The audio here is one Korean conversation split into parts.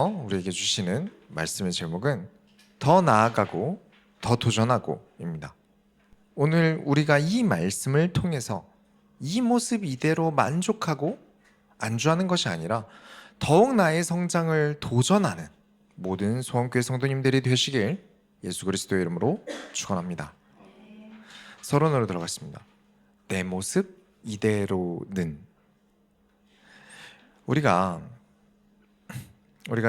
우리에게 주시는 말씀의 제목은 더 나아가고 더 도전하고입니다. 오늘 우리가 이 말씀을 통해서 이 모습 이대로 만족하고 안주하는 것이 아니라 더욱 나의 성장을 도전하는 모든 소원교회 성도님들이 되시길 예수 그리스도의 이름으로 축원합니다. 서론으로 들어갔습니다. 내 모습 이대로는. 우리가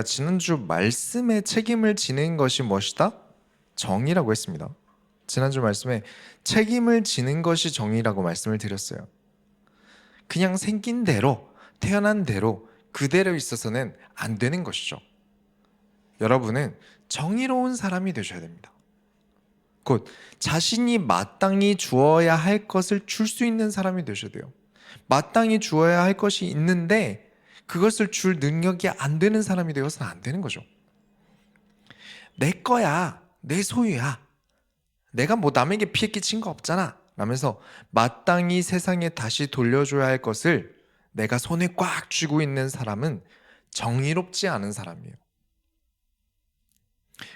지난주 말씀의 책임을 지는 것이 무엇이다? 정의라고 했습니다. 지난주 말씀에 책임을 지는 것이 정의라고 말씀을 드렸어요. 그냥 생긴 대로, 태어난 대로 그대로 있어서는 안 되는 것이죠. 여러분은 정의로운 사람이 되셔야 됩니다. 곧 자신이 마땅히 주어야 할 것을 줄 수 있는 사람이 되셔야 돼요. 마땅히 주어야 할 것이 있는데 그것을 줄 능력이 안 되는 사람이 되어서는 안 되는 거죠. 내 거야, 내 소유야, 내가 뭐 남에게 피해 끼친 거 없잖아 라면서 마땅히 세상에 다시 돌려줘야 할 것을 내가 손에 꽉 쥐고 있는 사람은 정의롭지 않은 사람이에요.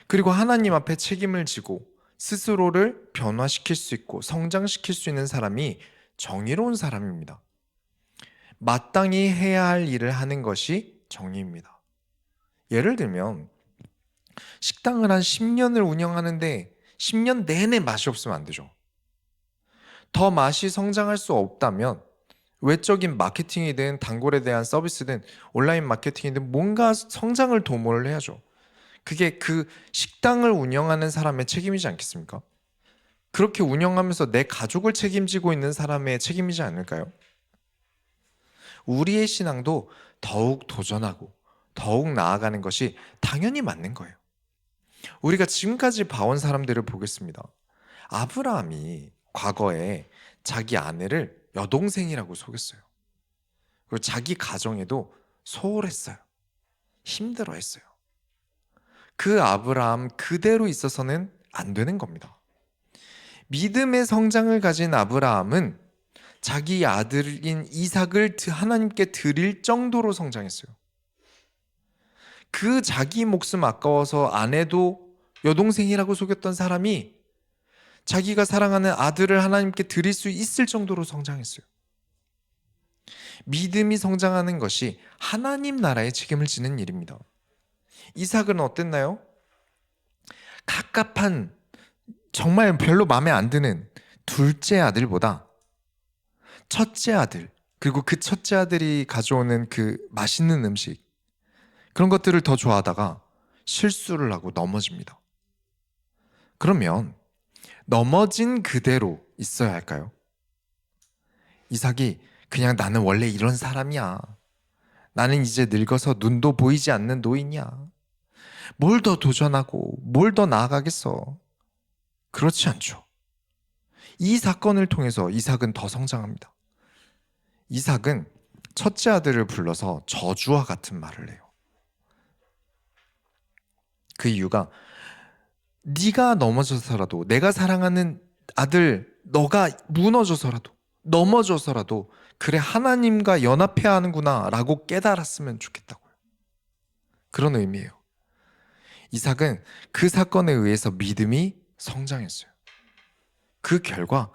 그리고 하나님 앞에 책임을 지고 스스로를 변화시킬 수 있고 성장시킬 수 있는 사람이 정의로운 사람입니다. 마땅히 해야 할 일을 하는 것이 정의입니다. 예를 들면 식당을 한 10년을 운영하는데 10년 내내 맛이 없으면 안 되죠. 더 맛이 성장할 수 없다면 외적인 마케팅이든 단골에 대한 서비스든 온라인 마케팅이든 뭔가 성장을 도모를 해야죠. 그게 그 식당을 운영하는 사람의 책임이지 않겠습니까? 그렇게 운영하면서 내 가족을 책임지고 있는 사람의 책임이지 않을까요? 우리의 신앙도 더욱 도전하고 더욱 나아가는 것이 당연히 맞는 거예요. 우리가 지금까지 봐온 사람들을 보겠습니다. 아브라함이 과거에 자기 아내를 여동생이라고 속였어요. 그리고 자기 가정에도 소홀했어요. 힘들어했어요. 그 아브라함 그대로 있어서는 안 되는 겁니다. 믿음의 성장을 가진 아브라함은 자기 아들인 이삭을 하나님께 드릴 정도로 성장했어요. 그 자기 목숨 아까워서 아내도 여동생이라고 속였던 사람이 자기가 사랑하는 아들을 하나님께 드릴 수 있을 정도로 성장했어요. 믿음이 성장하는 것이 하나님 나라의 책임을 지는 일입니다. 이삭은 어땠나요? 갑갑한, 정말 별로 마음에 안 드는 둘째 아들보다 첫째 아들, 그리고 그 첫째 아들이 가져오는 그 맛있는 음식, 그런 것들을 더 좋아하다가 실수를 하고 넘어집니다. 그러면 넘어진 그대로 있어야 할까요? 이삭이 그냥 나는 원래 이런 사람이야, 나는 이제 늙어서 눈도 보이지 않는 노인이야, 뭘 더 도전하고 뭘 더 나아가겠어. 그렇지 않죠. 이 사건을 통해서 이삭은 더 성장합니다. 이삭은 첫째 아들을 불러서 저주와 같은 말을 해요. 그 이유가 네가 넘어져서라도, 내가 사랑하는 아들 너가 무너져서라도, 넘어져서라도 그래 하나님과 연합해야 하는구나 라고 깨달았으면 좋겠다고요. 그런 의미예요. 이삭은 그 사건에 의해서 믿음이 성장했어요. 그 결과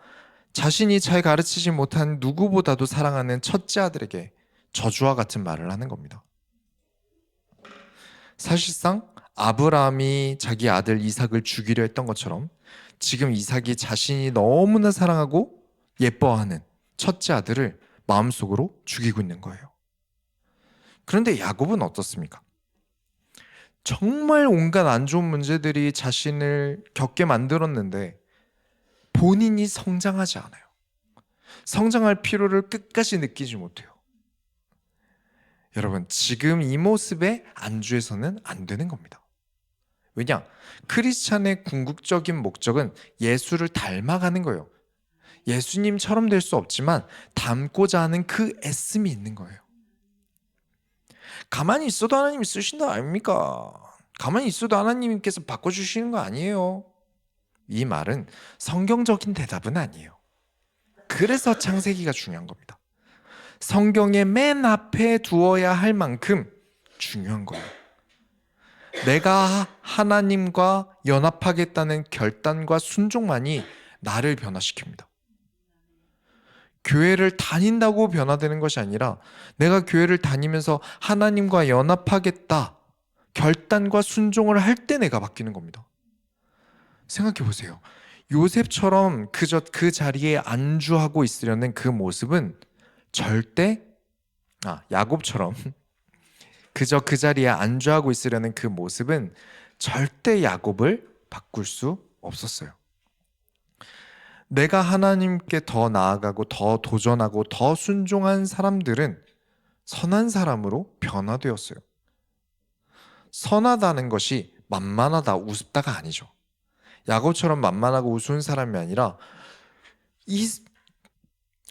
자신이 잘 가르치지 못한 누구보다도 사랑하는 첫째 아들에게 저주와 같은 말을 하는 겁니다. 사실상 아브라함이 자기 아들 이삭을 죽이려 했던 것처럼 지금 이삭이 자신이 너무나 사랑하고 예뻐하는 첫째 아들을 마음속으로 죽이고 있는 거예요. 그런데 야곱은 어떻습니까? 정말 온갖 안 좋은 문제들이 자신을 겪게 만들었는데 본인이 성장하지 않아요. 성장할 필요를 끝까지 느끼지 못해요. 여러분, 지금 이 모습에 안주해서는 안 되는 겁니다. 왜냐? 크리스찬의 궁극적인 목적은 예수를 닮아가는 거예요. 예수님처럼 될 수 없지만 닮고자 하는 그 애씀이 있는 거예요. 가만히 있어도 하나님이 쓰신다 아닙니까? 가만히 있어도 하나님께서 바꿔주시는 거 아니에요. 이 말은 성경적인 대답은 아니에요. 그래서 창세기가 중요한 겁니다. 성경의 맨 앞에 두어야 할 만큼 중요한 거예요. 내가 하나님과 연합하겠다는 결단과 순종만이 나를 변화시킵니다. 교회를 다닌다고 변화되는 것이 아니라 내가 교회를 다니면서 하나님과 연합하겠다 결단과 순종을 할 때 내가 바뀌는 겁니다. 생각해 보세요. 요셉처럼 그저 그 자리에 안주하고 있으려는 그 모습은 절대 야곱처럼 그저 그 자리에 안주하고 있으려는 그 모습은 절대 야곱을 바꿀 수 없었어요. 내가 하나님께 더 나아가고 더 도전하고 더 순종한 사람들은 선한 사람으로 변화되었어요. 선하다는 것이 만만하다, 우습다가 아니죠. 야곱처럼 만만하고 우스운 사람이 아니라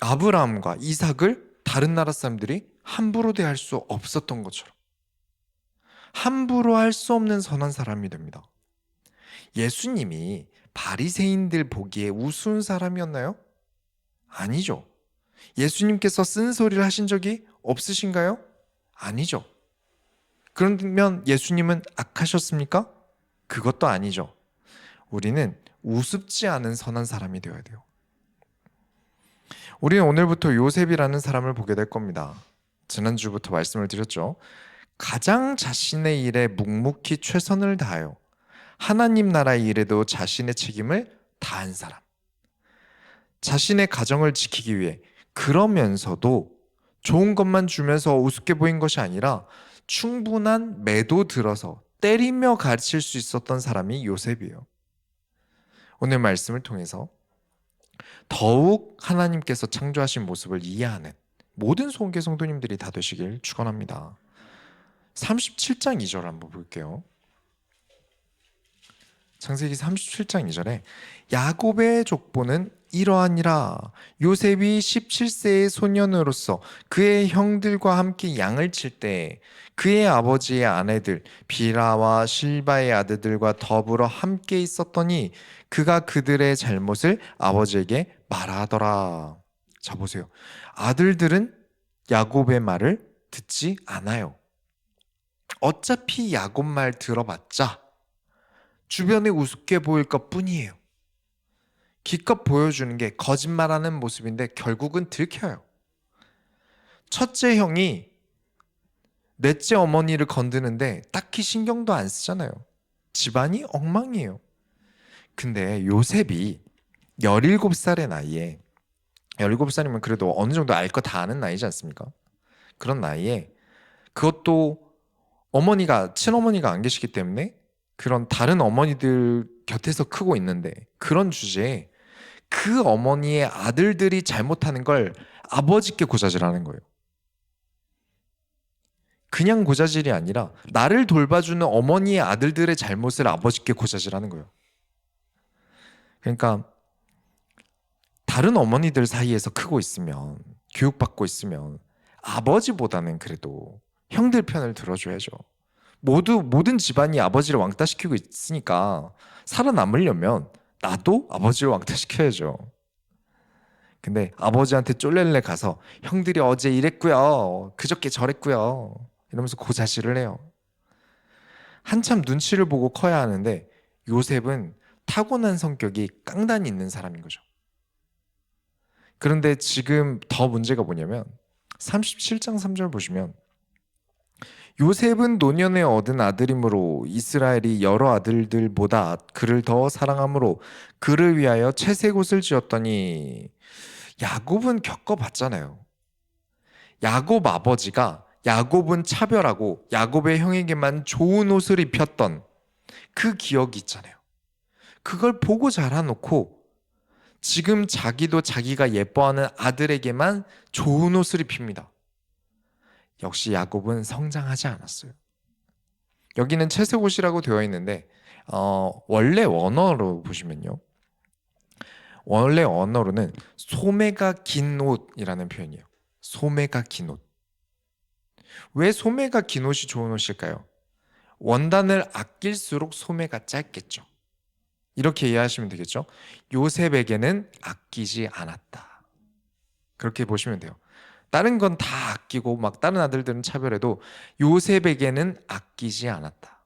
아브라함과 이삭을 다른 나라 사람들이 함부로 대할 수 없었던 것처럼 함부로 할 수 없는 선한 사람이 됩니다. 예수님이 바리새인들 보기에 우스운 사람이었나요? 아니죠. 예수님께서 쓴소리를 하신 적이 없으신가요? 아니죠. 그러면 예수님은 악하셨습니까? 그것도 아니죠. 우리는 우습지 않은 선한 사람이 되어야 돼요. 우리는 오늘부터 요셉이라는 사람을 보게 될 겁니다. 지난주부터 말씀을 드렸죠. 가장 자신의 일에 묵묵히 최선을 다하여 하나님 나라의 일에도 자신의 책임을 다한 사람. 자신의 가정을 지키기 위해 그러면서도 좋은 것만 주면서 우습게 보인 것이 아니라 충분한 매도 들어서 때리며 가르칠 수 있었던 사람이 요셉이에요. 오늘 말씀을 통해서 더욱 하나님께서 창조하신 모습을 이해하는 모든 소원계 성도님들이 다 되시길 축원합니다. 37장 2절 한번 볼게요. 창세기 37장 2절에 야곱의 족보는 이러하니라. 요셉이 17세의 소년으로서 그의 형들과 함께 양을 칠 때 그의 아버지의 아내들 비라와 실바의 아들들과 더불어 함께 있었더니 그가 그들의 잘못을 아버지에게 말하더라. 자 보세요. 아들들은 야곱의 말을 듣지 않아요. 어차피 야곱 말 들어봤자 주변에 우습게 보일 것 뿐이에요. 기껏 보여주는 게 거짓말하는 모습인데 결국은 들켜요. 첫째 형이 넷째 어머니를 건드는데 딱히 신경도 안 쓰잖아요. 집안이 엉망이에요. 근데 요셉이 17살의 나이에 17살이면 그래도 어느 정도 알 거 다 아는 나이지 않습니까? 그런 나이에 그것도 어머니가 친어머니가 안 계시기 때문에 그런 다른 어머니들 곁에서 크고 있는데 그런 주제에 그 어머니의 아들들이 잘못하는 걸 아버지께 고자질하는 거예요. 그냥 고자질이 아니라 나를 돌봐주는 어머니의 아들들의 잘못을 아버지께 고자질하는 거예요. 그러니까 다른 어머니들 사이에서 크고 있으면 교육받고 있으면 아버지보다는 그래도 형들 편을 들어줘야죠. 모든 집안이 아버지를 왕따시키고 있으니까 살아남으려면 나도 아버지를 왕따시켜야죠. 근데 아버지한테 쫄래레 가서 형들이 어제 이랬고요, 그저께 저랬고요 이러면서 고자질을 해요. 한참 눈치를 보고 커야 하는데 요셉은 타고난 성격이 깡단이 있는 사람인 거죠. 그런데 지금 더 문제가 뭐냐면 37장 3절 보시면 요셉은 노년에 얻은 아들이므로 이스라엘이 여러 아들들보다 그를 더 사랑함으로 그를 위하여 채색옷을 지었더니 야곱은 겪어봤잖아요. 야곱 아버지가 야곱은 차별하고 야곱의 형에게만 좋은 옷을 입혔던 그 기억이 있잖아요. 그걸 보고 자라놓고 지금 자기도 자기가 예뻐하는 아들에게만 좋은 옷을 입힙니다. 역시 야곱은 성장하지 않았어요. 여기는 채색옷이라고 되어 있는데 원래 원어로 보시면요, 원래 언어로는 소매가 긴 옷이라는 표현이에요. 소매가 긴 옷. 왜 소매가 긴 옷이 좋은 옷일까요? 원단을 아낄수록 소매가 짧겠죠. 이렇게 이해하시면 되겠죠. 요셉에게는 아끼지 않았다. 그렇게 보시면 돼요. 다른 건 다 아끼고 막 다른 아들들은 차별해도 요셉에게는 아끼지 않았다.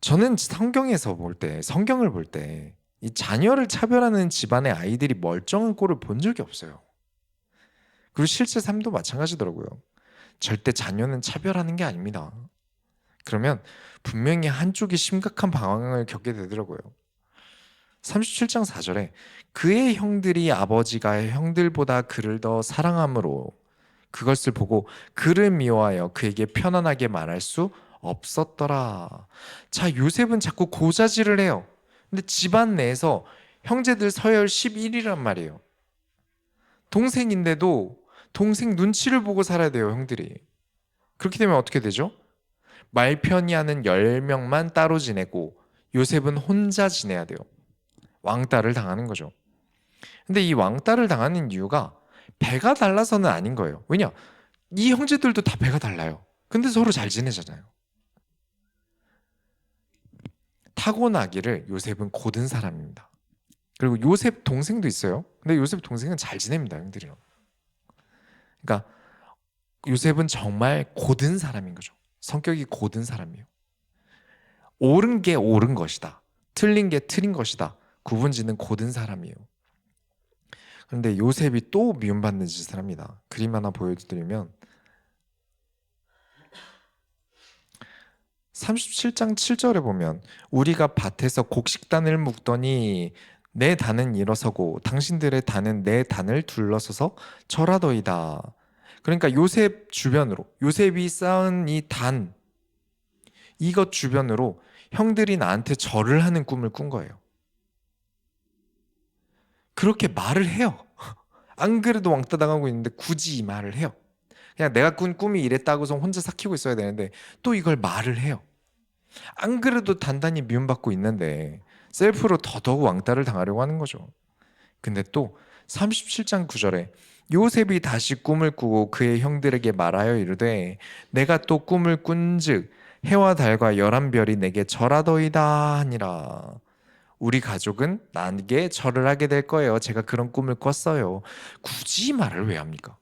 저는 성경에서 볼 때, 성경을 볼 때 이 자녀를 차별하는 집안의 아이들이 멀쩡한 꼴을 본 적이 없어요. 그리고 실제 삶도 마찬가지더라고요. 절대 자녀는 차별하는 게 아닙니다. 그러면 분명히 한쪽이 심각한 방황을 겪게 되더라고요. 37장 4절에 그의 형들이 아버지가 형들보다 그를 더 사랑함으로 그것을 보고 그를 미워하여 그에게 편안하게 말할 수 없었더라. 자, 요셉은 자꾸 고자질을 해요. 근데 집안 내에서 형제들 서열 11이란 말이에요. 동생인데도 동생 눈치를 보고 살아야 돼요, 형들이. 그렇게 되면 어떻게 되죠? 말 편히 하는 10명만 따로 지내고 요셉은 혼자 지내야 돼요. 왕따를 당하는 거죠. 근데 이 왕따를 당하는 이유가 배가 달라서는 아닌 거예요. 왜냐? 이 형제들도 다 배가 달라요. 근데 서로 잘 지내잖아요. 타고나기를 요셉은 고든 사람입니다. 그리고 요셉 동생도 있어요. 근데 요셉 동생은 잘 지냅니다, 형들이랑. 그러니까 요셉은 정말 고든 사람인 거죠. 성격이 고든 사람이에요. 옳은 게 옳은 것이다. 틀린 게 틀린 것이다. 구분짓는 고든 사람이에요. 그런데 요셉이 또 미움받는 짓을 합니다. 그림 하나 보여드리면 37장 7절에 보면 우리가 밭에서 곡식단을 묶더니 내 단은 일어서고 당신들의 단은 내 단을 둘러서서 절하더이다. 그러니까 요셉 주변으로 요셉이 쌓은 이 단 이것 주변으로 형들이 나한테 절을 하는 꿈을 꾼 거예요. 그렇게 말을 해요. 안 그래도 왕따 당하고 있는데 굳이 이 말을 해요. 그냥 내가 꾼 꿈이 이랬다고서 혼자 삭히고 있어야 되는데 또 이걸 말을 해요. 안 그래도 단단히 미움받고 있는데 셀프로 더더욱 왕따를 당하려고 하는 거죠. 근데 또 37장 9절에 요셉이 다시 꿈을 꾸고 그의 형들에게 말하여 이르되 내가 또 꿈을 꾼즉 해와 달과 11별이 내게 절하더이다 하니라. 우리 가족은 나에게 절을 하게 될 거예요. 제가 그런 꿈을 꿨어요. 굳이 말을 왜 합니까?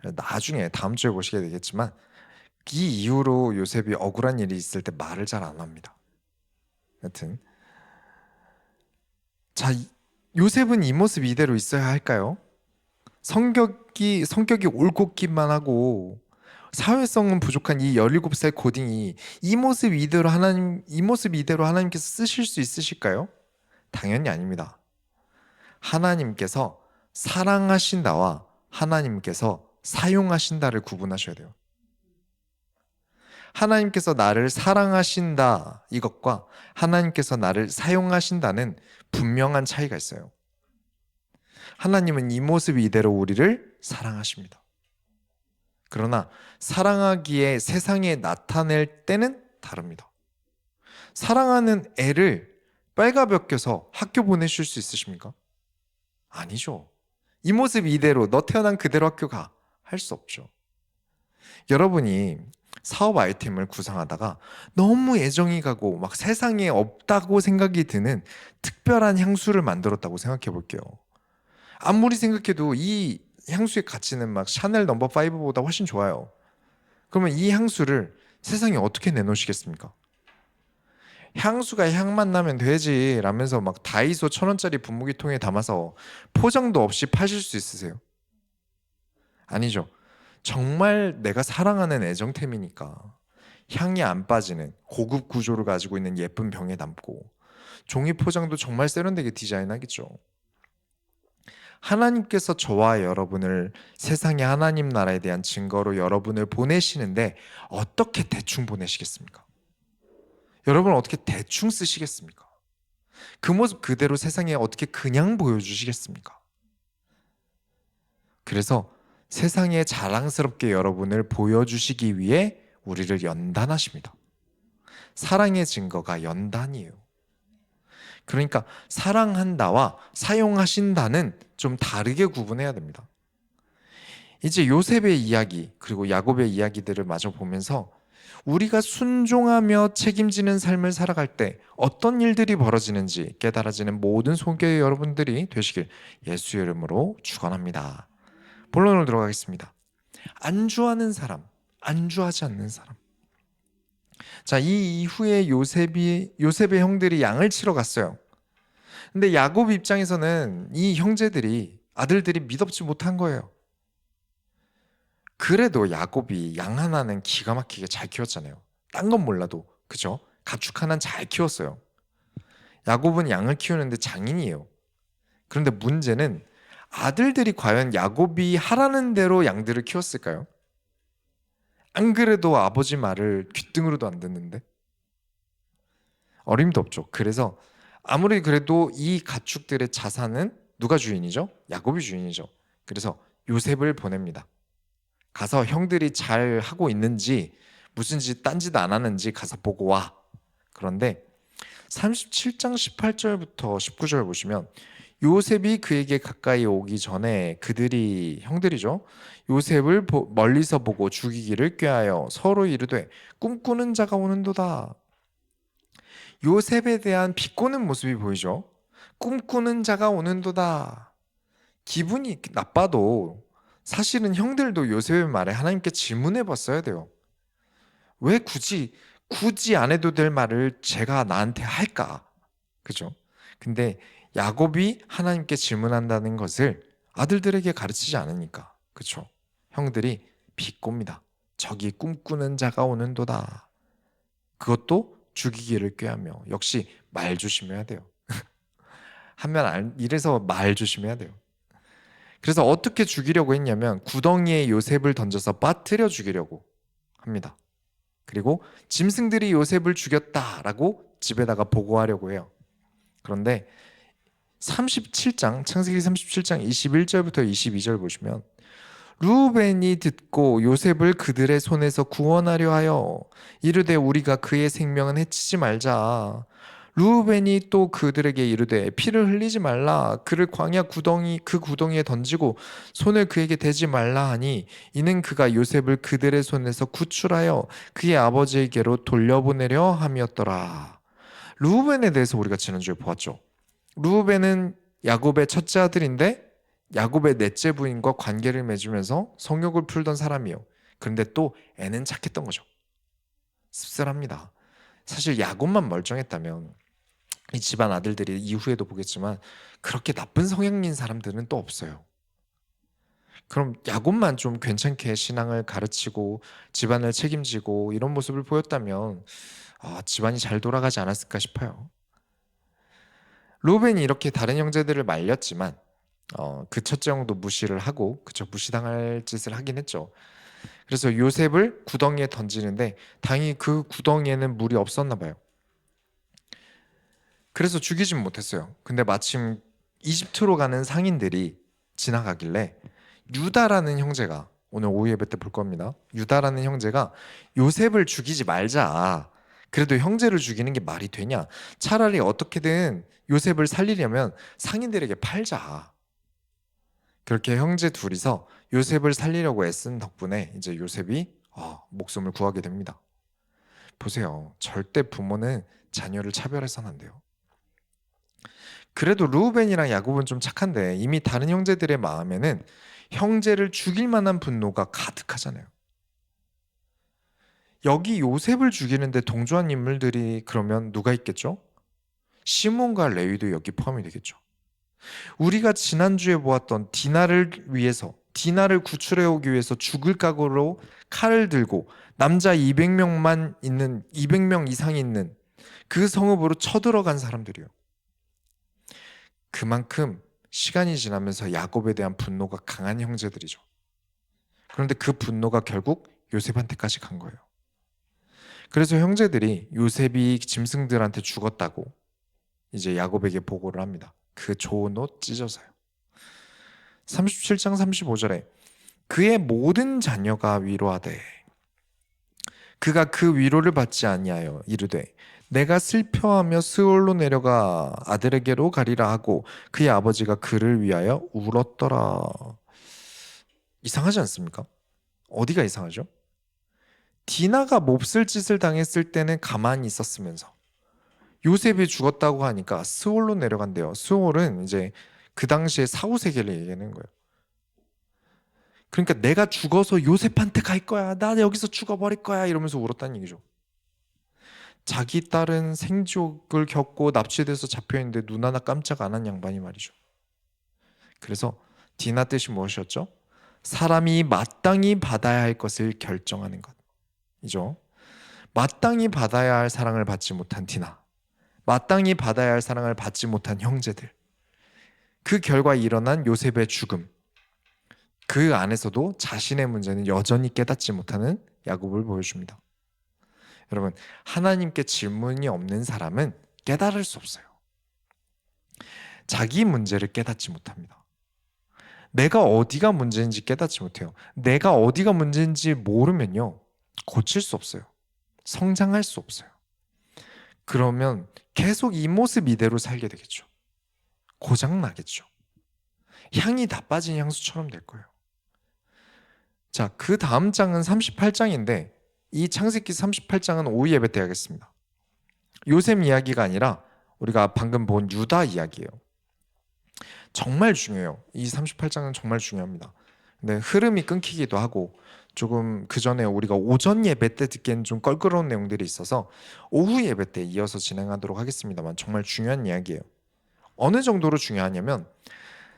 나중에 다음 주에 보시게 되겠지만 이 이후로 요셉이 억울한 일이 있을 때 말을 잘 안 합니다. 여튼 자, 요셉은 이 모습 이대로 있어야 할까요? 성격이 올곧기만 하고 사회성은 부족한 이 17살 고딩이 이 모습 이대로 하나님께서 쓰실 수 있으실까요? 당연히 아닙니다. 하나님께서 사랑하신다와 하나님께서 사용하신다를 구분하셔야 돼요. 하나님께서 나를 사랑하신다 이것과 하나님께서 나를 사용하신다는 분명한 차이가 있어요. 하나님은 이 모습 이대로 우리를 사랑하십니다. 그러나 사랑하기에 세상에 나타낼 때는 다릅니다. 사랑하는 애를 빨가벗겨서 학교 보내실 수 있으십니까? 아니죠. 이 모습 이대로 너 태어난 그대로 학교 가. 할 수 없죠. 여러분이 사업 아이템을 구상하다가 너무 애정이 가고 막 세상에 없다고 생각이 드는 특별한 향수를 만들었다고 생각해 볼게요. 아무리 생각해도 이 향수의 가치는 막 샤넬 넘버 5보다 훨씬 좋아요. 그러면 이 향수를 세상에 어떻게 내놓으시겠습니까? 향수가 향만 나면 되지 라면서 막 다이소 1,000원짜리 분무기통에 담아서 포장도 없이 파실 수 있으세요? 아니죠. 정말 내가 사랑하는 애정템이니까 향이 안 빠지는 고급 구조를 가지고 있는 예쁜 병에 담고 종이 포장도 정말 세련되게 디자인하겠죠. 하나님께서 저와 여러분을 세상의 하나님 나라에 대한 증거로 여러분을 보내시는데 어떻게 대충 보내시겠습니까? 여러분은 어떻게 대충 쓰시겠습니까? 그 모습 그대로 세상에 어떻게 그냥 보여주시겠습니까? 그래서 세상에 자랑스럽게 여러분을 보여주시기 위해 우리를 연단하십니다. 사랑의 증거가 연단이에요. 그러니까 사랑한다와 사용하신다는 좀 다르게 구분해야 됩니다. 이제 요셉의 이야기 그리고 야곱의 이야기들을 마저 보면서 우리가 순종하며 책임지는 삶을 살아갈 때 어떤 일들이 벌어지는지 깨달아지는 모든 소개 여러분들이 되시길 예수의 이름으로 축원합니다. 본론으로 들어가겠습니다. 안주하는 사람, 안주하지 않는 사람. 자, 이 이후에 요셉의 형들이 양을 치러 갔어요. 근데 야곱 입장에서는 이 형제들이 아들들이 믿업지 못한 거예요. 그래도 야곱이 양 하나는 기가 막히게 잘 키웠잖아요. 딴 건 몰라도 그죠? 가축 하나는 잘 키웠어요. 야곱은 양을 키우는데 장인이에요. 그런데 문제는 아들들이 과연 야곱이 하라는 대로 양들을 키웠을까요? 안 그래도 아버지 말을 귓등으로도 안 듣는데 어림도 없죠. 그래서 아무리 그래도 이 가축들의 자산은 누가 주인이죠? 야곱이 주인이죠. 그래서 요셉을 보냅니다. 가서 형들이 잘 하고 있는지 무슨 딴짓 안 하는지 가서 보고 와. 그런데 37장 18절부터 19절 보시면 요셉이 그에게 가까이 오기 전에 그들이 형들이죠. 요셉을 멀리서 보고 죽이기를 꾀하여 서로 이르되 꿈꾸는 자가 오는도다. 요셉에 대한 비꼬는 모습이 보이죠. 꿈꾸는 자가 오는도다. 기분이 나빠도 사실은 형들도 요셉의 말에 하나님께 질문해 봤어야 돼요. 왜 굳이 안 해도 될 말을 제가 나한테 할까? 그죠? 근데 야곱이 하나님께 질문한다는 것을 아들들에게 가르치지 않으니까. 그죠? 형들이 비꼽니다. 저기 꿈꾸는 자가 오는도다. 그것도 죽이기를 꾀하며 역시 말 조심해야 돼요. 이래서 말 조심해야 돼요. 그래서 어떻게 죽이려고 했냐면 구덩이에 요셉을 던져서 빠뜨려 죽이려고 합니다. 그리고 짐승들이 요셉을 죽였다라고 집에다가 보고하려고 해요. 그런데 37장 창세기 37장 21절부터 22절 보시면 루벤이 듣고 요셉을 그들의 손에서 구원하려 하여 이르되 우리가 그의 생명은 해치지 말자. 루벤이 또 그들에게 이르되 피를 흘리지 말라. 그를 광야 그 구덩이에 던지고 손을 그에게 대지 말라 하니 이는 그가 요셉을 그들의 손에서 구출하여 그의 아버지에게로 돌려보내려 함이었더라. 루벤에 대해서 우리가 지난주에 보았죠. 루벤은 야곱의 첫째 아들인데 야곱의 넷째 부인과 관계를 맺으면서 성욕을 풀던 사람이에요. 그런데 또 애는 착했던 거죠. 씁쓸합니다. 사실 야곱만 멀쩡했다면 이 집안 아들들이 이후에도 보겠지만 그렇게 나쁜 성향인 사람들은 또 없어요. 그럼 야곱만 좀 괜찮게 신앙을 가르치고 집안을 책임지고 이런 모습을 보였다면 집안이 잘 돌아가지 않았을까 싶어요. 루벤이 이렇게 다른 형제들을 말렸지만 그 첫째 형도 무시를 하고 무시당할 짓을 하긴 했죠. 그래서 요셉을 구덩이에 던지는데 다행히 그 구덩이에는 물이 없었나 봐요. 그래서 죽이진 못했어요. 근데 마침 이집트로 가는 상인들이 지나가길래 유다라는 형제가 오늘 오후 예배 때 볼 겁니다. 유다라는 형제가 요셉을 죽이지 말자. 그래도 형제를 죽이는 게 말이 되냐? 차라리 어떻게든 요셉을 살리려면 상인들에게 팔자. 그렇게 형제 둘이서 요셉을 살리려고 애쓴 덕분에 이제 요셉이 목숨을 구하게 됩니다. 보세요. 절대 부모는 자녀를 차별해서는 안 돼요. 그래도 루벤이랑 야곱은 좀 착한데 이미 다른 형제들의 마음에는 형제를 죽일 만한 분노가 가득하잖아요. 여기 요셉을 죽이는데 동조한 인물들이 그러면 누가 있겠죠? 시몬과 레위도 여기 포함이 되겠죠. 우리가 지난주에 보았던 디나를 구출해 오기 위해서 죽을 각오로 칼을 들고 남자 200명 이상이 있는 그 성읍으로 쳐들어간 사람들이요. 그만큼 시간이 지나면서 야곱에 대한 분노가 강한 형제들이죠. 그런데 그 분노가 결국 요셉한테까지 간 거예요. 그래서 형제들이 요셉이 짐승들한테 죽었다고 이제 야곱에게 보고를 합니다. 그 좋은 옷 찢어서요. 37장 35절에 그의 모든 자녀가 위로하되 그가 그 위로를 받지 아니하여 이르되 내가 슬퍼하며 스올로 내려가 아들에게로 가리라 하고 그의 아버지가 그를 위하여 울었더라. 이상하지 않습니까? 어디가 이상하죠? 디나가 몹쓸 짓을 당했을 때는 가만히 있었으면서 요셉이 죽었다고 하니까 스올로 내려간대요. 스올은 이제 그 당시에 사후세계를 얘기하는 거예요. 그러니까 내가 죽어서 요셉한테 갈 거야. 나 여기서 죽어버릴 거야. 이러면서 울었다는 얘기죠. 자기 딸은 생족을 겪고 납치돼서 잡혀있는데 눈 하나 깜짝 안 한 양반이 말이죠. 그래서 디나 뜻이 무엇이었죠? 사람이 마땅히 받아야 할 것을 결정하는 것이죠. 마땅히 받아야 할 사랑을 받지 못한 디나, 마땅히 받아야 할 사랑을 받지 못한 형제들, 그 결과 일어난 요셉의 죽음, 그 안에서도 자신의 문제는 여전히 깨닫지 못하는 야곱을 보여줍니다. 여러분, 하나님께 질문이 없는 사람은 깨달을 수 없어요. 자기 문제를 깨닫지 못합니다. 내가 어디가 문제인지 깨닫지 못해요. 내가 어디가 문제인지 모르면요, 고칠 수 없어요. 성장할 수 없어요. 그러면 계속 이 모습 이대로 살게 되겠죠. 고장 나겠죠. 향이 다 빠진 향수처럼 될 거예요. 자, 그 다음 장은 38장인데 이 창세기 38장은 오후 예배 때 하겠습니다. 요셉 이야기가 아니라 우리가 방금 본 유다 이야기예요. 정말 중요해요. 이 38장은 정말 중요합니다. 근데 흐름이 끊기기도 하고 조금 그 전에 우리가 오전 예배 때 듣기엔 좀 껄끄러운 내용들이 있어서 오후 예배 때 이어서 진행하도록 하겠습니다만 정말 중요한 이야기예요. 어느 정도로 중요하냐면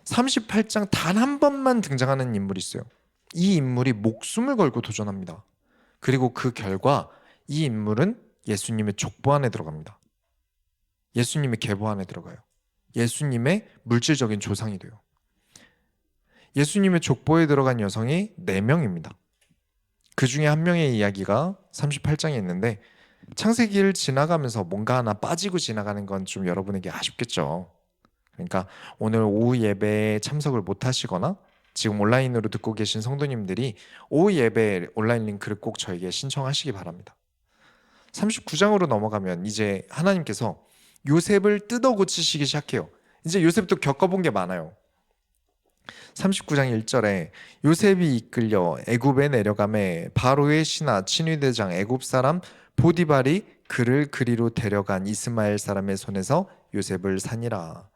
38장 단 한 번만 등장하는 인물이 있어요. 이 인물이 목숨을 걸고 도전합니다. 그리고 그 결과 이 인물은 예수님의 족보 안에 들어갑니다. 예수님의 계보 안에 들어가요. 예수님의 물질적인 조상이 돼요. 예수님의 족보에 들어간 여성이 4명입니다. 그 중에 한 명의 이야기가 38장에 있는데 창세기를 지나가면서 뭔가 하나 빠지고 지나가는 건 좀 여러분에게 아쉽겠죠. 그러니까 오늘 오후 예배에 참석을 못 하시거나 지금 온라인으로 듣고 계신 성도님들이 오후 예배 온라인 링크를 꼭 저에게 신청하시기 바랍니다. 39장으로 넘어가면 이제 하나님께서 요셉을 뜯어 고치시기 시작해요. 이제 요셉도 겪어본 게 많아요. 39장 1절에 요셉이 이끌려 애굽에 내려가매 바로의 신하 친위대장 애굽 사람 보디발이 그를 그리로 데려간 이스마엘 사람의 손에서 요셉을 산이라.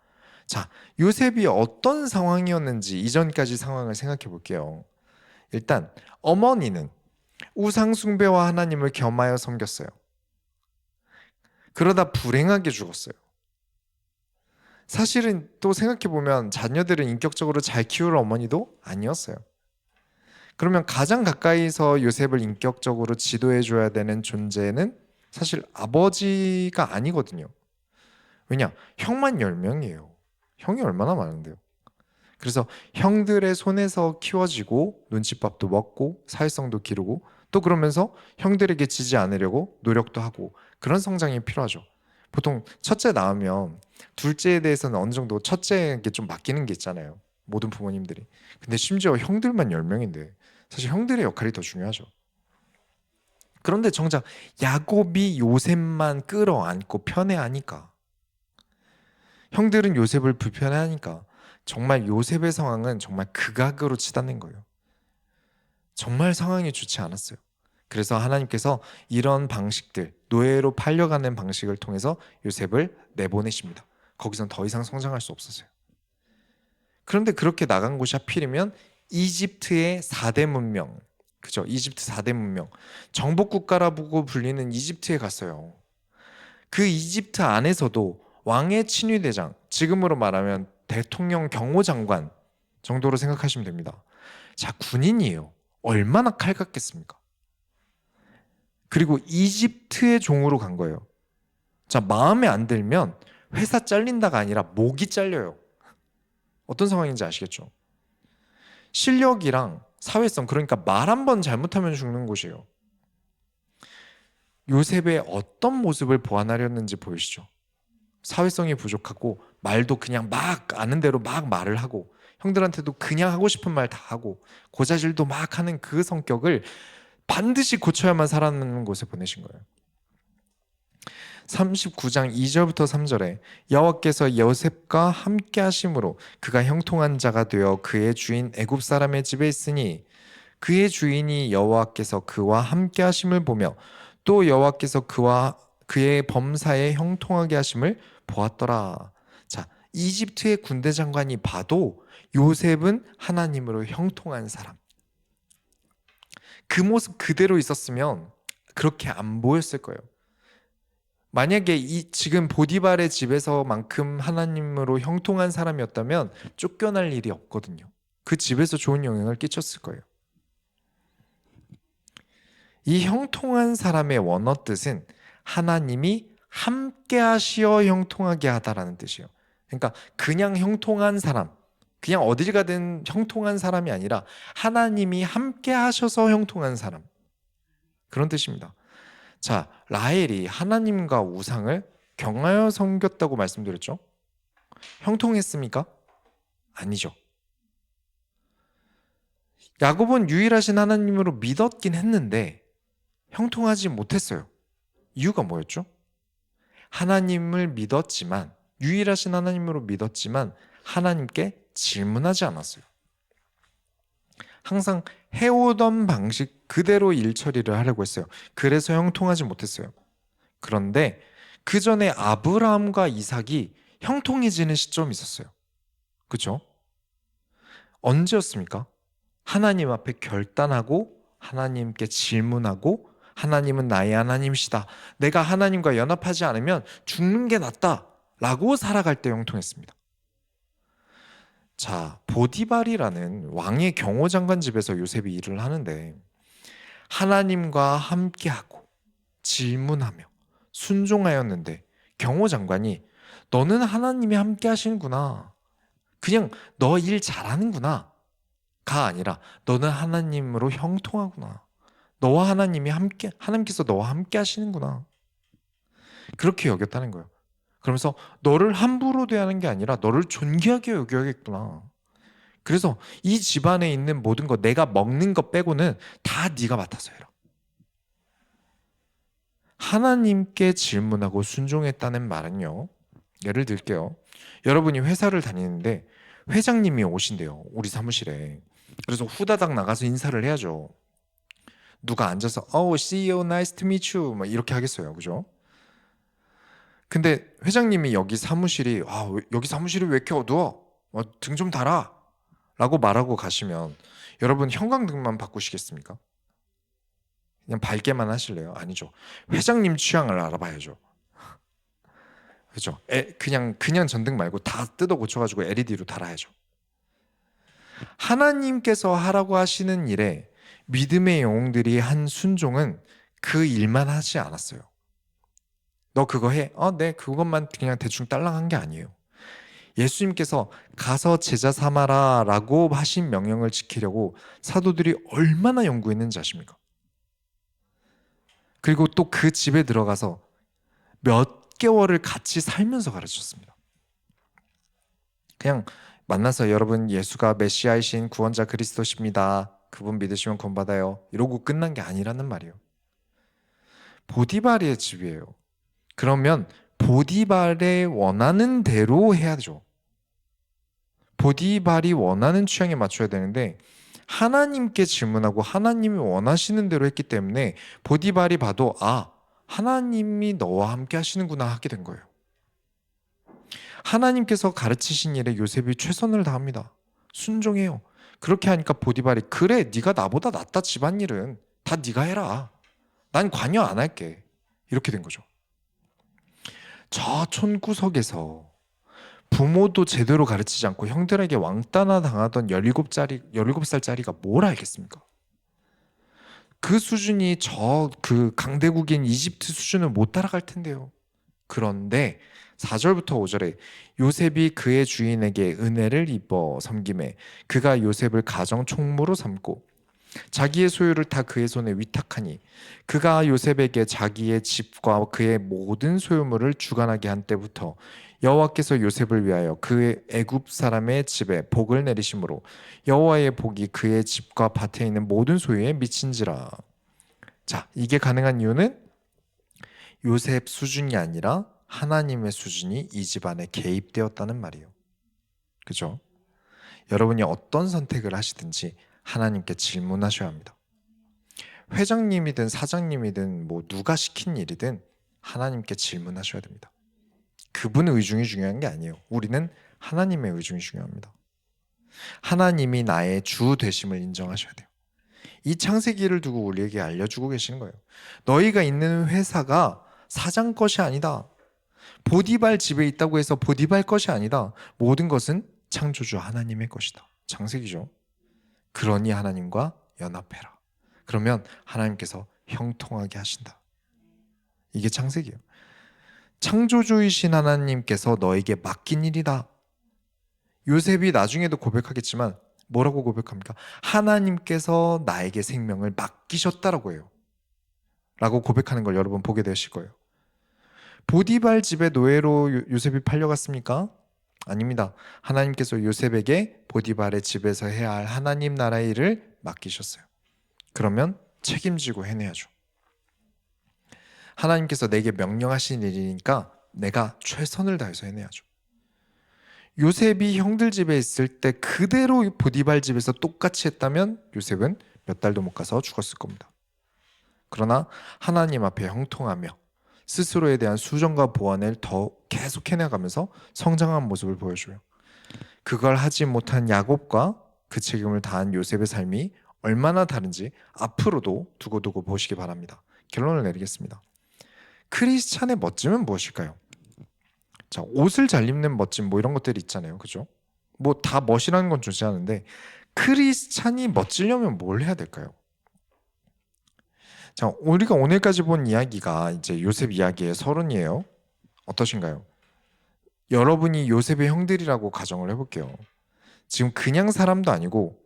자, 요셉이 어떤 상황이었는지 이전까지 상황을 생각해 볼게요. 일단 어머니는 우상 숭배와 하나님을 겸하여 섬겼어요. 그러다 불행하게 죽었어요. 사실은 또 생각해보면 자녀들은 인격적으로 잘 키울 어머니도 아니었어요. 그러면 가장 가까이서 요셉을 인격적으로 지도해줘야 되는 존재는 사실 아버지가 아니거든요. 왜냐? 형만 10명이에요. 형이 얼마나 많은데요. 그래서 형들의 손에서 키워지고 눈칫밥도 먹고 사회성도 기르고 또 그러면서 형들에게 지지 않으려고 노력도 하고 그런 성장이 필요하죠. 보통 첫째 낳으면 둘째에 대해서는 어느 정도 첫째에게 좀 맡기는 게 있잖아요. 모든 부모님들이. 근데 심지어 형들만 10명인데 사실 형들의 역할이 더 중요하죠. 그런데 정작 야곱이 요셉만 끌어안고 편애하니까 형들은 요셉을 불편해하니까 정말 요셉의 상황은 정말 극악으로 치닫는 거예요. 정말 상황이 좋지 않았어요. 그래서 하나님께서 이런 방식들, 노예로 팔려가는 방식을 통해서 요셉을 내보내십니다. 거기선 더 이상 성장할 수 없었어요. 그런데 그렇게 나간 곳이 하필이면 이집트의 4대 문명, 그죠? 이집트 4대 문명, 정복국가라고 불리는 이집트에 갔어요. 그 이집트 안에서도 왕의 친위대장, 지금으로 말하면 대통령 경호장관 정도로 생각하시면 됩니다. 자, 군인이에요. 얼마나 칼 같겠습니까? 그리고 이집트의 종으로 간 거예요. 자, 마음에 안 들면 회사 잘린다가 아니라 목이 잘려요. 어떤 상황인지 아시겠죠? 실력이랑 사회성, 그러니까 말 한 번 잘못하면 죽는 곳이에요. 요셉의 어떤 모습을 보완하려는지 보이시죠? 사회성이 부족하고 말도 그냥 막 아는 대로 막 말을 하고 형들한테도 그냥 하고 싶은 말 다 하고 고자질도 막 하는 그 성격을 반드시 고쳐야만 살아남는 곳에 보내신 거예요. 39장 2절부터 3절에 여호와께서 요셉과 함께 하심으로 그가 형통한 자가 되어 그의 주인 애굽 사람의 집에 있으니 그의 주인이 여호와께서 그와 함께 하심을 보며 또 여호와께서 그의 범사에 형통하게 하심을 보았더라. 자, 이집트의 군대 장관이 봐도 요셉은 하나님으로 형통한 사람. 그 모습 그대로 있었으면 그렇게 안 보였을 거예요. 만약에 이 지금 보디발의 집에서만큼 하나님으로 형통한 사람이었다면 쫓겨날 일이 없거든요. 그 집에서 좋은 영향을 끼쳤을 거예요. 이 형통한 사람의 원어 뜻은 하나님이 함께 하시어 형통하게 하다라는 뜻이에요. 그러니까 그냥 형통한 사람, 그냥 어딜 가든 형통한 사람이 아니라 하나님이 함께 하셔서 형통한 사람, 그런 뜻입니다. 자, 라헬이 하나님과 우상을 경하여 섬겼다고 말씀드렸죠? 형통했습니까? 아니죠. 야곱은 유일하신 하나님으로 믿었긴 했는데 형통하지 못했어요. 이유가 뭐였죠? 하나님을 믿었지만, 유일하신 하나님으로 믿었지만 하나님께 질문하지 않았어요. 항상 해오던 방식 그대로 일 처리를 하려고 했어요. 그래서 형통하지 못했어요. 그런데 그 전에 아브라함과 이삭이 형통해지는 시점이 있었어요. 그렇죠? 언제였습니까? 하나님 앞에 결단하고 하나님께 질문하고 하나님은 나의 하나님이시다. 내가 하나님과 연합하지 않으면 죽는 게 낫다. 라고 살아갈 때 형통했습니다. 자, 보디발이라는 왕의 경호장관 집에서 요셉이 일을 하는데 하나님과 함께하고 질문하며 순종하였는데 경호장관이 너는 하나님이 함께 하시는구나. 그냥 너 일 잘하는구나. 가 아니라 너는 하나님으로 형통하구나. 너와 하나님이 함께, 하나님께서 너와 함께 하시는구나. 그렇게 여겼다는 거예요. 그러면서 너를 함부로 대하는 게 아니라 너를 존귀하게 여겨야겠구나. 그래서 이 집안에 있는 모든 거, 내가 먹는 거 빼고는 다 네가 맡아서 해라. 하나님께 질문하고 순종했다는 말은요, 예를 들게요. 여러분이 회사를 다니는데 회장님이 오신대요, 우리 사무실에. 그래서 후다닥 나가서 인사를 해야죠. 누가 앉아서 CEO nice to meet you 막 이렇게 하겠어요, 그죠? 근데 회장님이 여기 사무실이 여기 사무실이 왜 이렇게 어두워? 등 좀 달아 라고 말하고 가시면 여러분 형광등만 바꾸시겠습니까? 그냥 밝게만 하실래요? 아니죠. 회장님 취향을 알아봐야죠. 그죠? 그냥 전등 말고 다 뜯어 고쳐가지고 LED로 달아야죠. 하나님께서 하라고 하시는 일에 믿음의 영웅들이 한 순종은 그 일만 하지 않았어요. 너 그거 해? 네, 그것만 그냥 대충 딸랑한 게 아니에요. 예수님께서 가서 제자 삼아라 라고 하신 명령을 지키려고 사도들이 얼마나 연구했는지 아십니까? 그리고 또 그 집에 들어가서 몇 개월을 같이 살면서 가르쳤습니다. 그냥 만나서 여러분 예수가 메시아이신 구원자 그리스도십니다. 그분 믿으시면 구원받아요. 이러고 끝난 게 아니라는 말이에요. 보디발의 집이에요. 그러면 보디발의 원하는 대로 해야죠. 보디발이 원하는 취향에 맞춰야 되는데 하나님께 질문하고 하나님이 원하시는 대로 했기 때문에 보디발이 봐도 하나님이 너와 함께 하시는구나 하게 된 거예요. 하나님께서 가르치신 일에 요셉이 최선을 다합니다. 순종해요. 그렇게 하니까 보디발이 그래 네가 나보다 낫다 집안일은 다 네가 해라. 난 관여 안 할게. 이렇게 된 거죠. 저 촌구석에서 부모도 제대로 가르치지 않고 형들에게 왕따나 당하던 17살짜리가 뭘 알겠습니까? 그 수준이 그 강대국인 이집트 수준을 못 따라갈 텐데요. 그런데 4절부터 5절에 요셉이 그의 주인에게 은혜를 입어 섬김에 그가 요셉을 가정 총무로 삼고 자기의 소유를 다 그의 손에 위탁하니 그가 요셉에게 자기의 집과 그의 모든 소유물을 주관하게 한 때부터 여호와께서 요셉을 위하여 그의 애굽 사람의 집에 복을 내리심으로 여호와의 복이 그의 집과 밭에 있는 모든 소유에 미친지라. 자, 이게 가능한 이유는 요셉 수준이 아니라 하나님의 수준이 이 집안에 개입되었다는 말이에요. 그죠? 여러분이 어떤 선택을 하시든지 하나님께 질문하셔야 합니다. 회장님이든 사장님이든 누가 시킨 일이든 하나님께 질문하셔야 됩니다. 그분의 의중이 중요한 게 아니에요. 우리는 하나님의 의중이 중요합니다. 하나님이 나의 주 되심을 인정하셔야 돼요. 이 창세기를 두고 우리에게 알려주고 계시는 거예요. 너희가 있는 회사가 사장 것이 아니다. 보디발 집에 있다고 해서 보디발 것이 아니다. 모든 것은 창조주 하나님의 것이다. 창세기죠. 그러니 하나님과 연합해라. 그러면 하나님께서 형통하게 하신다. 이게 창세기예요. 창조주이신 하나님께서 너에게 맡긴 일이다. 요셉이 나중에도 고백하겠지만 뭐라고 고백합니까? 하나님께서 나에게 생명을 맡기셨다라고 해요. 라고 고백하는 걸 여러분 보게 되실 거예요. 보디발 집의 노예로 요셉이 팔려갔습니까? 아닙니다. 하나님께서 요셉에게 보디발의 집에서 해야 할 하나님 나라의 일을 맡기셨어요. 그러면 책임지고 해내야죠. 하나님께서 내게 명령하신 일이니까 내가 최선을 다해서 해내야죠. 요셉이 형들 집에 있을 때 그대로 보디발 집에서 똑같이 했다면 요셉은 몇 달도 못 가서 죽었을 겁니다. 그러나 하나님 앞에 형통하며 스스로에 대한 수정과 보완을 더 계속 해나가면서 성장한 모습을 보여줘요. 그걸 하지 못한 야곱과 그 책임을 다한 요셉의 삶이 얼마나 다른지 앞으로도 두고두고 보시기 바랍니다. 결론을 내리겠습니다. 크리스찬의 멋짐은 무엇일까요? 자, 옷을 잘 입는 멋짐 뭐 이런 것들이 있잖아요. 그죠? 뭐 다 멋이라는 건 존재하는데 크리스찬이 멋지려면 뭘 해야 될까요? 자, 우리가 오늘까지 본 이야기가 이제 요셉 이야기의 서론이에요. 어떠신가요? 여러분이 요셉의 형들이라고 가정을 해볼게요. 지금 그냥 사람도 아니고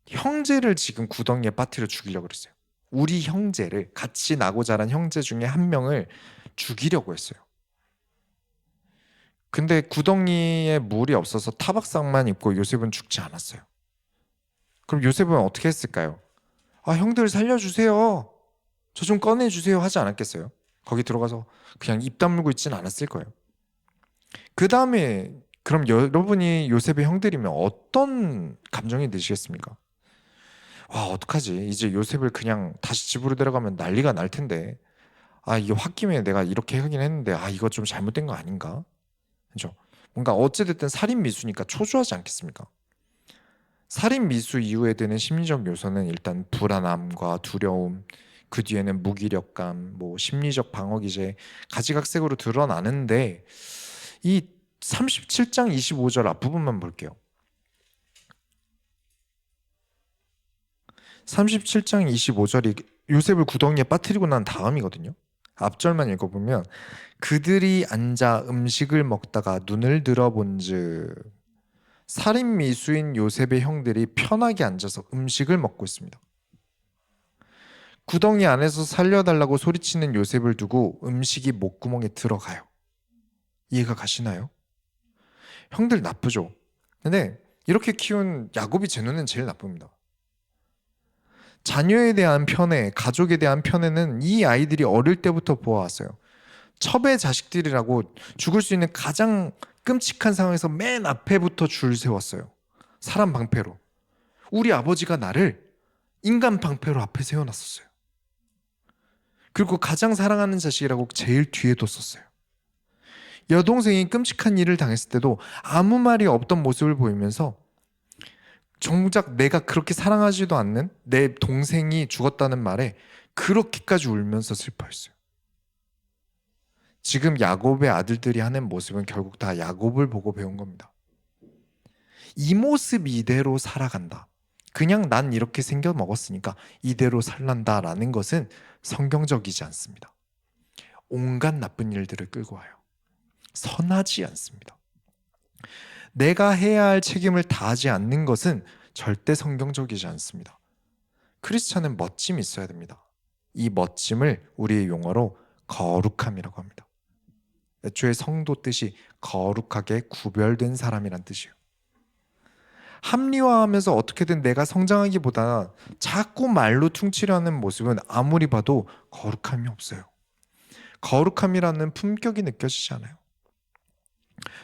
형제를 지금 구덩이에 빠뜨려 죽이려고 그랬어요. 우리 형제를, 같이 나고 자란 형제 중에 한 명을 죽이려고 했어요. 근데 구덩이에 물이 없어서 타박상만 입고 요셉은 죽지 않았어요. 그럼 요셉은 어떻게 했을까요? 아, 형들 살려주세요. 저 좀 꺼내주세요 하지 않았겠어요? 거기 들어가서 그냥 입 다물고 있지는 않았을 거예요. 그 다음에 그럼 여러분이 요셉의 형들이면 어떤 감정이 드시겠습니까? 와, 어떡하지? 이제 요셉을 그냥 다시 집으로 데려가면 난리가 날 텐데, 아, 이게 홧김에 내가 이렇게 하긴 했는데, 아, 이거 좀 잘못된 거 아닌가? 그죠? 뭔가 어찌됐든 살인 미수니까 초조하지 않겠습니까? 살인 미수 이후에 드는 심리적 요소는 일단 불안함과 두려움, 그 뒤에는 무기력감, 뭐 심리적 방어 기제 가지각색으로 드러나는데, 이 37장 25절 앞부분만 볼게요. 37장 25절이 요셉을 구덩이에 빠뜨리고 난 다음이거든요. 앞절만 읽어보면 그들이 앉아 음식을 먹다가 눈을 들어본즉 살인 미수인 요셉의 형들이 편하게 앉아서 음식을 먹고 있습니다. 구덩이 안에서 살려달라고 소리치는 요셉을 두고 음식이 목구멍에 들어가요. 이해가 가시나요? 형들 나쁘죠. 근데 이렇게 키운 야곱이 제 눈엔 제일 나쁩니다. 자녀에 대한 편애, 가족에 대한 편애는 이 아이들이 어릴 때부터 보아왔어요. 첩의 자식들이라고 죽을 수 있는 가장 끔찍한 상황에서 맨 앞에부터 줄 세웠어요. 사람 방패로. 우리 아버지가 나를 인간 방패로 앞에 세워놨었어요. 그리고 가장 사랑하는 자식이라고 제일 뒤에 뒀었어요. 여동생이 끔찍한 일을 당했을 때도 아무 말이 없던 모습을 보이면서 정작 내가 그렇게 사랑하지도 않는 내 동생이 죽었다는 말에 그렇게까지 울면서 슬퍼했어요. 지금 야곱의 아들들이 하는 모습은 결국 다 야곱을 보고 배운 겁니다. 이 모습 이대로 살아간다. 그냥 난 이렇게 생겨 먹었으니까 이대로 살란다라는 것은 성경적이지 않습니다. 온갖 나쁜 일들을 끌고 와요. 선하지 않습니다. 내가 해야 할 책임을 다하지 않는 것은 절대 성경적이지 않습니다. 크리스찬은 멋짐이 있어야 됩니다. 이 멋짐을 우리의 용어로 거룩함이라고 합니다. 애초에 성도 뜻이 거룩하게 구별된 사람이란 뜻이에요. 합리화하면서 어떻게든 내가 성장하기보다 자꾸 말로 퉁치려는 모습은 아무리 봐도 거룩함이 없어요. 거룩함이라는 품격이 느껴지지 않아요.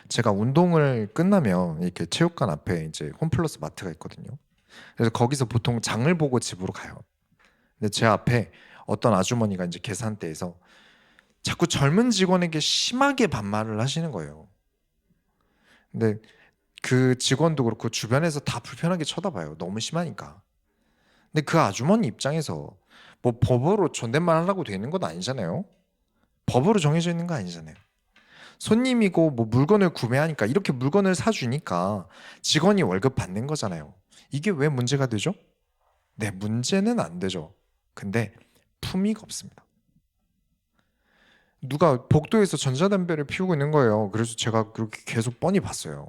제가 운동을 끝나면 이렇게 체육관 앞에 이제 홈플러스 마트가 있거든요. 그래서 거기서 보통 장을 보고 집으로 가요. 근데 제 앞에 어떤 아주머니가 이제 계산대에서 자꾸 젊은 직원에게 심하게 반말을 하시는 거예요. 근데 그 직원도 그렇고 주변에서 다 불편하게 쳐다봐요. 너무 심하니까. 근데 그 아주머니 입장에서 뭐 법으로 존댓말 하려고 되는 건 아니잖아요. 법으로 정해져 있는 거 아니잖아요. 손님이고 뭐 물건을 구매하니까 이렇게 물건을 사주니까 직원이 월급 받는 거잖아요. 이게 왜 문제가 되죠? 네, 문제는 안 되죠. 근데 품위가 없습니다. 누가 복도에서 전자담배를 피우고 있는 거예요. 그래서 제가 그렇게 계속 뻔히 봤어요.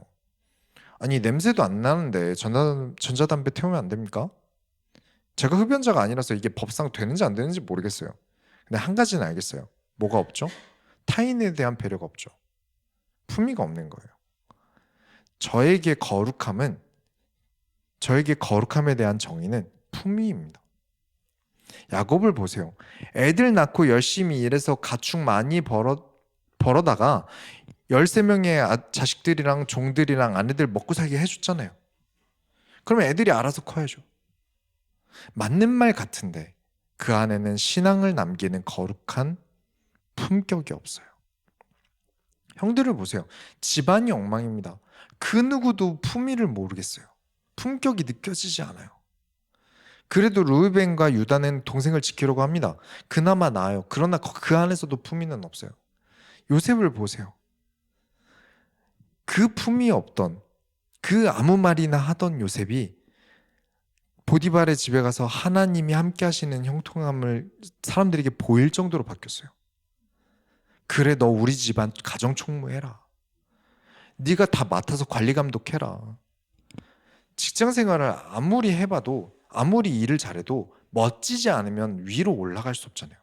아니, 냄새도 안 나는데 전자담배 태우면 안 됩니까? 제가 흡연자가 아니라서 이게 법상 되는지 안 되는지 모르겠어요. 근데 한 가지는 알겠어요. 뭐가 없죠? 타인에 대한 배려가 없죠. 품위가 없는 거예요. 저에게 거룩함은, 저에게 거룩함에 대한 정의는 품위입니다. 야곱을 보세요. 애들 낳고 열심히 일해서 가축 많이 벌어다가 13명의 자식들이랑 종들이랑 아내들 먹고 살게 해줬잖아요. 그러면 애들이 알아서 커야죠. 맞는 말 같은데 그 안에는 신앙을 남기는 거룩한 품격이 없어요. 형들을 보세요. 집안이 엉망입니다. 그 누구도 품위를 모르겠어요. 품격이 느껴지지 않아요. 그래도 루벤과 유다는 동생을 지키려고 합니다. 그나마 나아요. 그러나 그 안에서도 품위는 없어요. 요셉을 보세요. 그 품위 없던, 그 아무 말이나 하던 요셉이 보디발의 집에 가서 하나님이 함께 하시는 형통함을 사람들에게 보일 정도로 바뀌었어요. 그래, 너 우리 집안 가정 총무해라. 네가 다 맡아서 관리 감독해라. 직장 생활을 아무리 해봐도, 아무리 일을 잘해도 멋지지 않으면 위로 올라갈 수 없잖아요.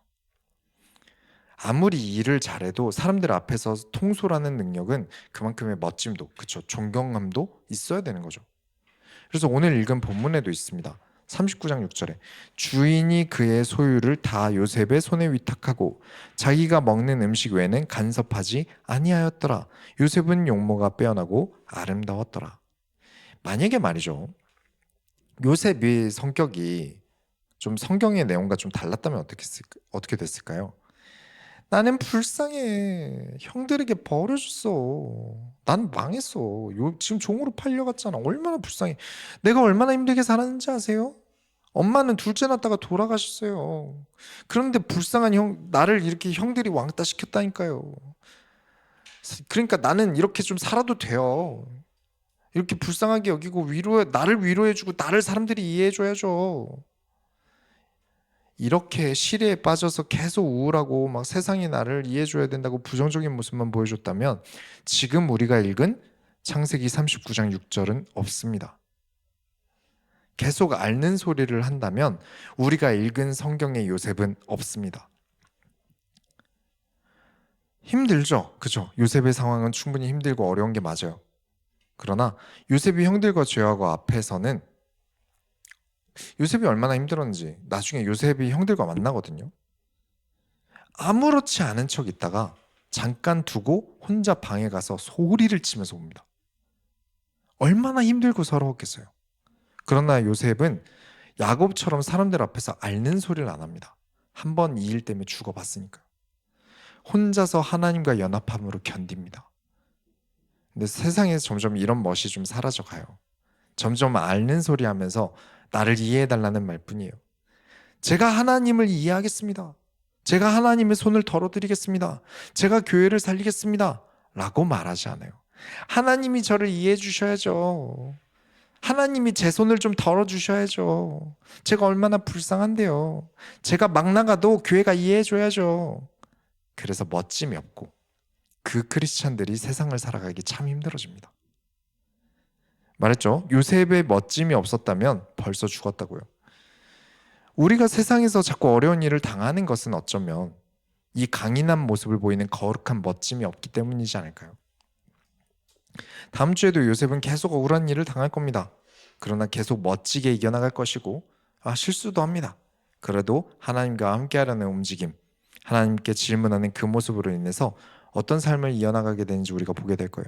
아무리 일을 잘해도 사람들 앞에서 통솔하는 능력은 그만큼의 멋짐도, 그쵸, 존경감도 있어야 되는 거죠. 그래서 오늘 읽은 본문에도 있습니다. 39장 6절에 주인이 그의 소유를 다 요셉의 손에 위탁하고 자기가 먹는 음식 외에는 간섭하지 아니하였더라. 요셉은 용모가 빼어나고 아름다웠더라. 만약에 말이죠, 요셉의 성격이 좀 성경의 내용과 좀 달랐다면 어떻게 됐을까요? 나는 불쌍해. 형들에게 버려줬어. 난 망했어. 지금 종으로 팔려갔잖아. 얼마나 불쌍해. 내가 얼마나 힘들게 살았는지 아세요? 엄마는 둘째 낳다가 돌아가셨어요. 그런데 불쌍한 나를 이렇게 형들이 왕따 시켰다니까요. 그러니까 나는 이렇게 좀 살아도 돼요. 이렇게 불쌍하게 여기고 나를 위로해주고 나를 사람들이 이해해줘야죠. 이렇게 시리에 빠져서 계속 우울하고 막 세상이 나를 이해해줘야 된다고 부정적인 모습만 보여줬다면 지금 우리가 읽은 창세기 39장 6절은 없습니다. 계속 앓는 소리를 한다면 우리가 읽은 성경의 요셉은 없습니다. 힘들죠? 그죠? 요셉의 상황은 충분히 힘들고 어려운 게 맞아요. 그러나 요셉이 형들과 죄하고 앞에서는 요셉이 얼마나 힘들었는지 나중에 요셉이 형들과 만나거든요. 아무렇지 않은 척 있다가 잠깐 두고 혼자 방에 가서 소리를 치면서 옵니다. 얼마나 힘들고 서러웠겠어요. 그러나 요셉은 야곱처럼 사람들 앞에서 앓는 소리를 안 합니다. 한 번 이 일 때문에 죽어봤으니까. 혼자서 하나님과 연합함으로 견딥니다. 근데 세상에서 점점 이런 멋이 좀 사라져가요. 점점 앓는 소리 하면서 나를 이해해달라는 말뿐이에요. 제가 하나님을 이해하겠습니다. 제가 하나님의 손을 덜어드리겠습니다. 제가 교회를 살리겠습니다. 라고 말하지 않아요. 하나님이 저를 이해해 주셔야죠. 하나님이 제 손을 좀 덜어주셔야죠. 제가 얼마나 불쌍한데요. 제가 막 나가도 교회가 이해해 줘야죠. 그래서 멋짐이 없고 그 크리스찬들이 세상을 살아가기 참 힘들어집니다. 말했죠. 요셉의 멋짐이 없었다면 벌써 죽었다고요. 우리가 세상에서 자꾸 어려운 일을 당하는 것은 어쩌면 이 강인한 모습을 보이는 거룩한 멋짐이 없기 때문이지 않을까요? 다음 주에도 요셉은 계속 억울한 일을 당할 겁니다. 그러나 계속 멋지게 이겨나갈 것이고 실수도 합니다. 그래도 하나님과 함께하려는 움직임, 하나님께 질문하는 그 모습으로 인해서 어떤 삶을 이어나가게 되는지 우리가 보게 될 거예요.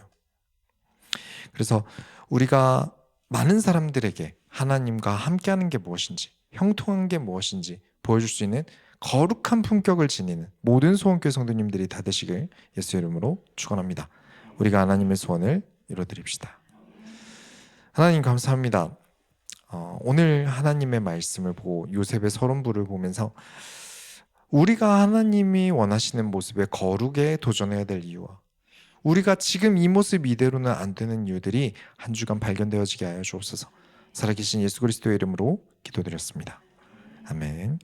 그래서 우리가 많은 사람들에게 하나님과 함께하는 게 무엇인지, 형통한 게 무엇인지 보여줄 수 있는 거룩한 품격을 지니는 모든 소원교회 성도님들이 다 되시길 예수 이름으로 축원합니다. 우리가 하나님의 소원을 이뤄드립시다. 하나님 감사합니다. 오늘 하나님의 말씀을 보고 요셉의 서론부를 보면서 우리가 하나님이 원하시는 모습에 거룩에 도전해야 될 이유와 우리가 지금 이 모습 이대로는 안 되는 이유들이 한 주간 발견되어지게 하여 주옵소서. 살아계신 예수 그리스도의 이름으로 기도드렸습니다. 아멘.